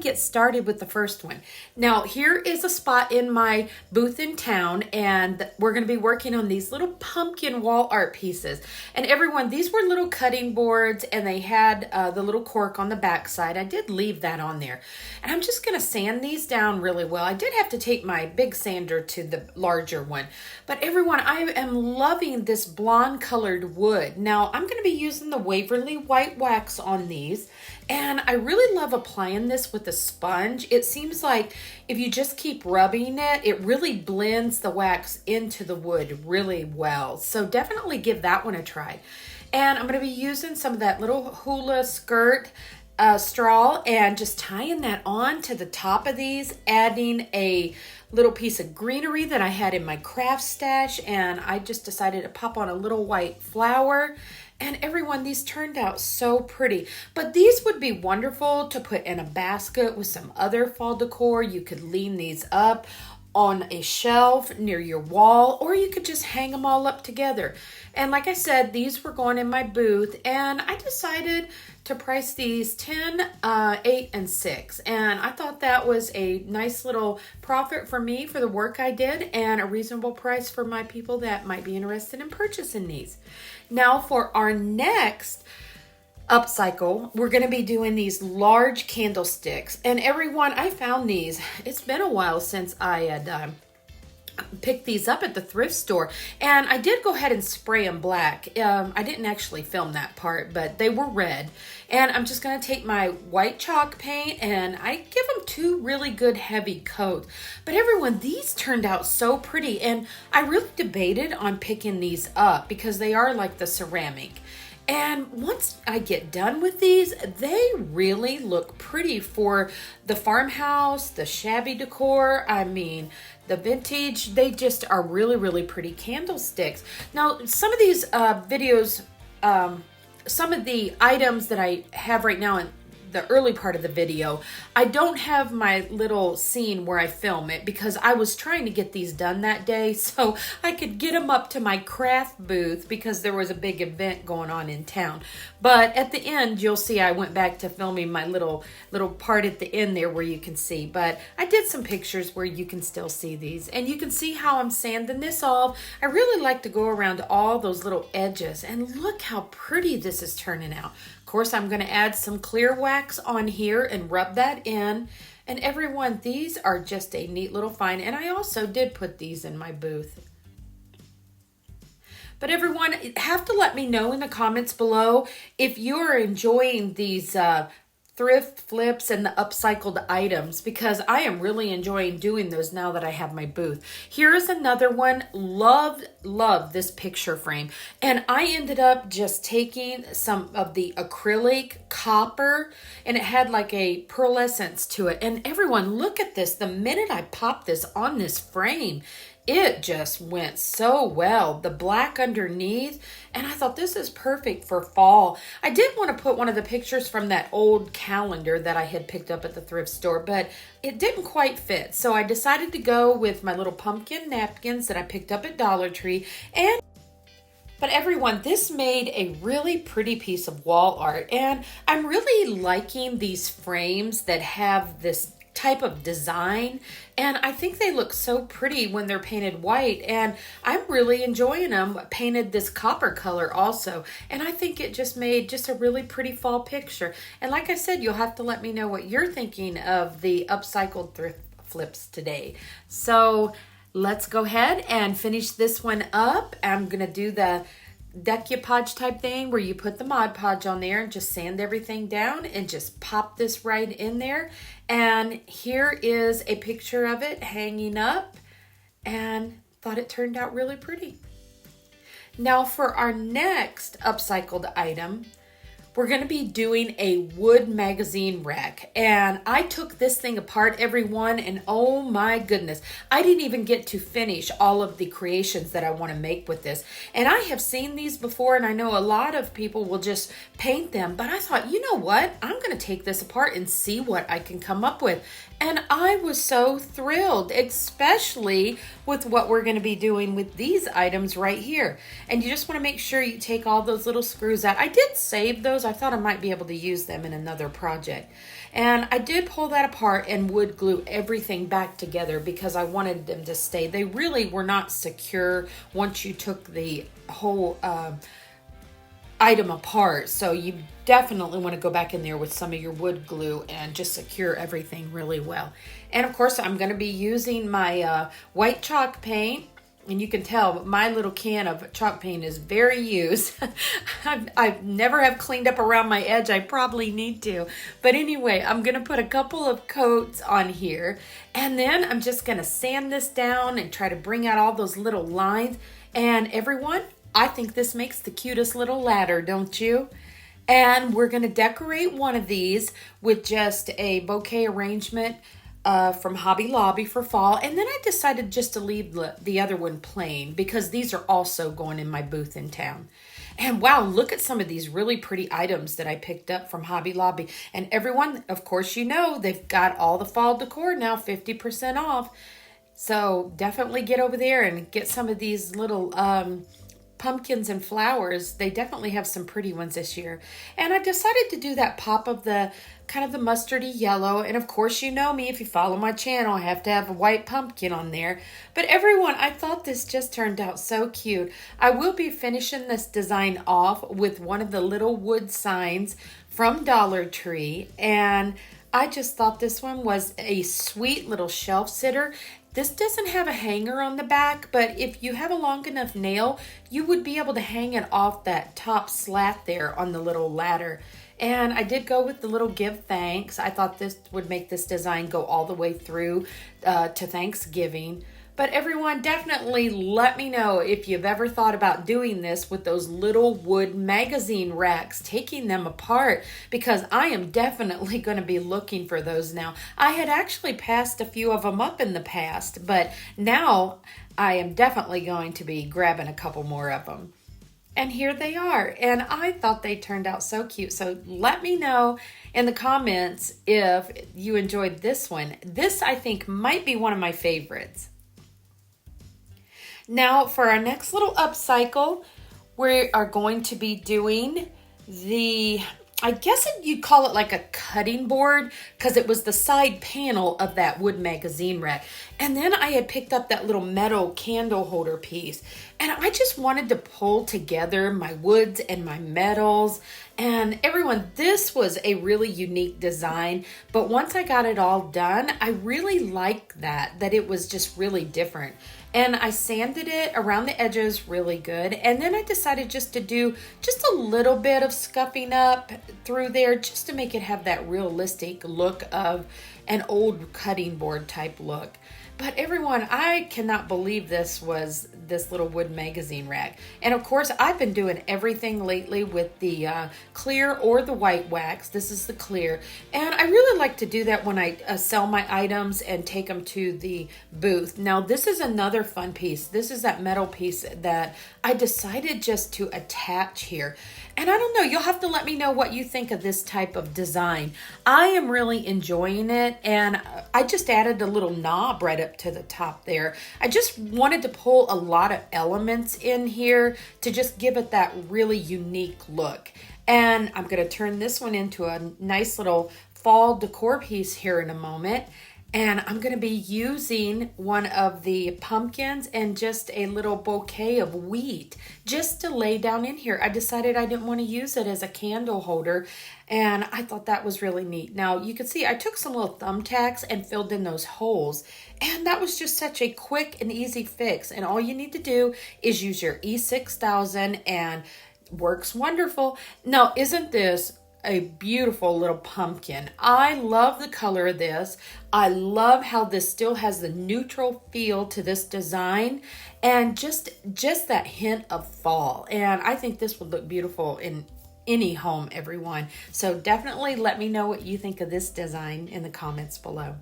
get started with the first one. Now here is a spot in my booth in town, and we're going to be working on these little pumpkin wall art pieces. And everyone, these were little cutting boards, and they had the little cork on the back side. I did leave that on there, and I'm just going to sand these down really well. I did have to take my big sander to the larger one, but everyone, I am loving this blonde colored wood. Now I'm going to be using the Waverly white wax on these, and I really love applying this with a sponge. It seems like if you just keep rubbing it, it really blends the wax into the wood really well. So definitely give that one a try. And I'm going to be using some of that little hula skirt straw and just tying that on to the top of these, adding a little piece of greenery that I had in my craft stash, and I just decided to pop on a little white flower. And everyone, these turned out so pretty. But these would be wonderful to put in a basket with some other fall decor. You could lean these up on a shelf near your wall, or you could just hang them all up together. And like I said, these were going in my booth, and I decided to price these 10, 8, and 6. And I thought that was a nice little profit for me for the work I did, and a reasonable price for my people that might be interested in purchasing these. Now for our next upcycle, we're going to be doing these large candlesticks. And everyone, I found these. It's been a while since I had picked these up at the thrift store, and I did go ahead and spray them black. I didn't actually film that part, but they were red. And I'm just going to take my white chalk paint, and I give them 2 really good heavy coats. But everyone, these turned out so pretty, and I really debated on picking these up because they are like the ceramic. And once I get done with these, they really look pretty for the farmhouse, the shabby decor. I mean, the vintage, they just are really, really pretty candlesticks. Now, some of these videos, some of the items that I have right now in the early part of the video, I don't have my little scene where I film it because I was trying to get these done that day so I could get them up to my craft booth because there was a big event going on in town. But at the end, you'll see I went back to filming my little part at the end there where you can see. But I did some pictures where you can still see these, and you can see how I'm sanding this off. I really like to go around all those little edges, and look how pretty this is turning out. Of course, I'm going to add some clear wax on here and rub that in. And everyone, these are just a neat little find. And I also did put these in my booth. But everyone, have to let me know in the comments below if you're enjoying these thrift flips and the upcycled items, because I am really enjoying doing those now that I have my booth. Here is another one. Love this picture frame. And I ended up just taking some of the acrylic copper, and it had like a pearlescence to it. And everyone, look at this. The minute I popped this on this frame, it just went so well. The black underneath, and I thought this is perfect for fall. I did want to put one of the pictures from that old calendar that I had picked up at the thrift store, but it didn't quite fit. So I decided to go with my little pumpkin napkins that I picked up at Dollar Tree. But everyone, this made a really pretty piece of wall art, and I'm really liking these frames that have this type of design, and I think they look so pretty when they're painted white, and I'm really enjoying them painted this copper color also, and I think it just made just a really pretty fall picture. And like I said, you'll have to let me know what you're thinking of the upcycled thrift flips today. So let's go ahead and finish this one up. I'm gonna do the decoupage type thing where you put the Mod Podge on there and just sand everything down and just pop this right in there. And here is a picture of it hanging up, and thought it turned out really pretty. Now for our next upcycled item, we're going to be doing a wood magazine rack. And I took this thing apart, everyone, and oh my goodness, I didn't even get to finish all of the creations that I want to make with this. And I have seen these before, and I know a lot of people will just paint them, but I thought, you know what? I'm going to take this apart and see what I can come up with. And I was so thrilled, especially with what we're going to be doing with these items right here. And you just want to make sure you take all those little screws out. I did save those. I thought I might be able to use them in another project. And I did pull that apart and wood glue everything back together because I wanted them to stay. They really were not secure once you took the whole item apart. So you definitely want to go back in there with some of your wood glue and just secure everything really well. And of course, I'm going to be using my white chalk paint. And you can tell my little can of chalk paint is very used. I never have cleaned up around my edge. I probably need to. But anyway, I'm going to put a couple of coats on here. And then I'm just going to sand this down and try to bring out all those little lines. And everyone, I think this makes the cutest little ladder, don't you? And we're going to decorate one of these with just a bouquet arrangement from Hobby Lobby for fall. And then I decided just to leave the other one plain because these are also going in my booth in town. And wow, look at some of these really pretty items that I picked up from Hobby Lobby. And everyone, of course, you know, they've got all the fall decor now 50% off. So definitely get over there and get some of these little pumpkins and flowers. They definitely have some pretty ones this year. And I decided to do that pop of the kind of the mustardy yellow. And of course, you know me, if you follow my channel, I have to have a white pumpkin on there. But everyone, I thought this just turned out so cute. I will be finishing this design off with one of the little wood signs from Dollar Tree. And I just thought this one was a sweet little shelf sitter. This doesn't have a hanger on the back, but if you have a long enough nail, you would be able to hang it off that top slat there on the little ladder. And I did go with the little give thanks. I thought this would make this design go all the way through to Thanksgiving. But everyone, definitely let me know if you've ever thought about doing this with those little wood magazine racks, taking them apart, because I am definitely going to be looking for those now. I had actually passed a few of them up in the past, but now I am definitely going to be grabbing a couple more of them. And here they are. And I thought they turned out so cute. So let me know in the comments if you enjoyed this one. This, I think, might be one of my favorites. Now, for our next little upcycle, we are going to be doing the, I guess you'd call it like a cutting board, because it was the side panel of that wood magazine rack. And then I had picked up that little metal candle holder piece. And I just wanted to pull together my woods and my metals. And everyone, this was a really unique design. But once I got it all done, I really liked that it was just really different. And I sanded it around the edges really good. And then I decided just to do just a little bit of scuffing up through there just to make it have that realistic look of an old cutting board type look. But everyone, I cannot believe this was this little wood magazine rack. And of course, I've been doing everything lately with the clear or the white wax. This is the clear. And I really like to do that when I sell my items and take them to the booth. Now, this is another fun piece. This is that metal piece that I decided just to attach here. And I don't know, you'll have to let me know what you think of this type of design. I am really enjoying it, and I just added a little knob right up to the top there. I just wanted to pull a lot of elements in here to just give it that really unique look. And I'm going to turn this one into a nice little fall decor piece here in a moment. And I'm going to be using one of the pumpkins and just a little bouquet of wheat just to lay down in here. I decided I didn't want to use it as a candle holder, and I thought that was really neat. Now, you can see I took some little thumbtacks and filled in those holes, and that was just such a quick and easy fix. And all you need to do is use your E6000 and works wonderful. Now, isn't this a beautiful little pumpkin? I love the color of this. I love how this still has the neutral feel to this design and just that hint of fall. And I think this would look beautiful in any home, everyone. So definitely let me know what you think of this design in the comments below.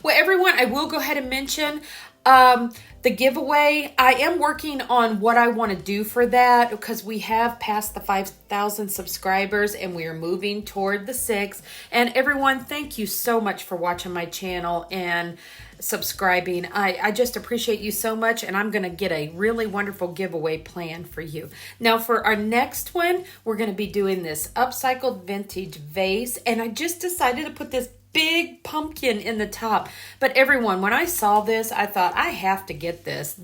Well, everyone, I will go ahead and mention the giveaway. I am working on what I want to do for that because we have passed the 5,000 subscribers and we are moving toward the 6. And everyone, thank you so much for watching my channel. And subscribing. I just appreciate you so much, and I'm going to get a really wonderful giveaway plan for you. Now for our next one, we're going to be doing this upcycled vintage vase, and I just decided to put this big pumpkin in the top. But everyone, when I saw this, I thought I have to get this.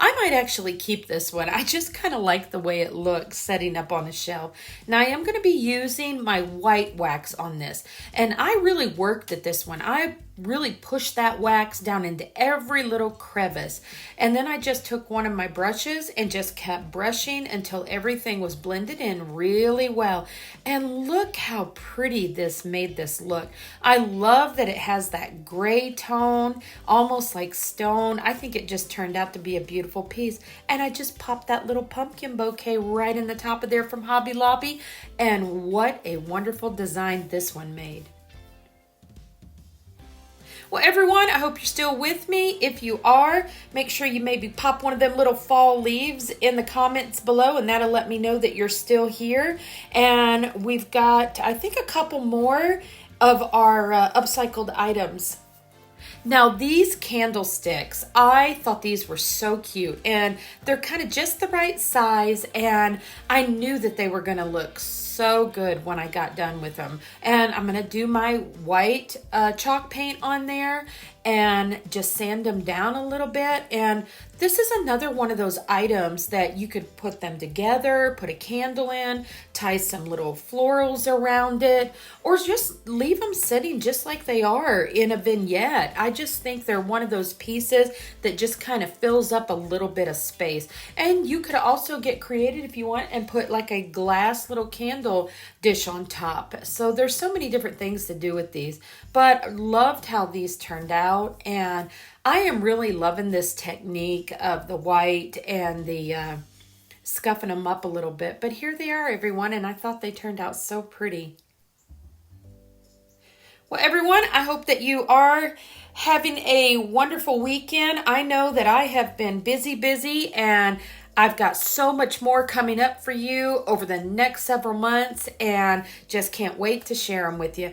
I might actually keep this one. I just kind of like the way it looks setting up on the shelf. Now I am going to be using my white wax on this, and I really worked at this one. I really pushed that wax down into every little crevice, and then I just took one of my brushes and just kept brushing until everything was blended in really well. And look how pretty this made this look. I love that it has that gray tone, almost like stone. I think it just turned out to be a beautiful piece. And I just popped that little pumpkin bouquet right in the top of there from Hobby Lobby, and what a wonderful design this one made. Well, everyone, I hope you're still with me. If you are, make sure you maybe pop one of them little fall leaves in the comments below, and that'll let me know that you're still here. And we've got, I think, a couple more of our upcycled items. Now these candlesticks, I thought these were so cute, and they're kind of just the right size, and I knew that they were going to look so good when I got done with them. And I'm going to do my white chalk paint on there and just sand them down a little bit. And this is another one of those items that you could put them together, put a candle in, tie some little florals around it, or just leave them sitting just like they are in a vignette. I just think they're one of those pieces that just kind of fills up a little bit of space. And you could also get creative if you want and put like a glass little candle dish on top. So there's so many different things to do with these, but loved how these turned out. And I am really loving this technique of the white and the scuffing them up a little bit. But here they are, everyone, and I thought they turned out so pretty. Well, everyone, I hope that you are having a wonderful weekend. I know that I have been busy, and I've got so much more coming up for you over the next several months, and just can't wait to share them with you.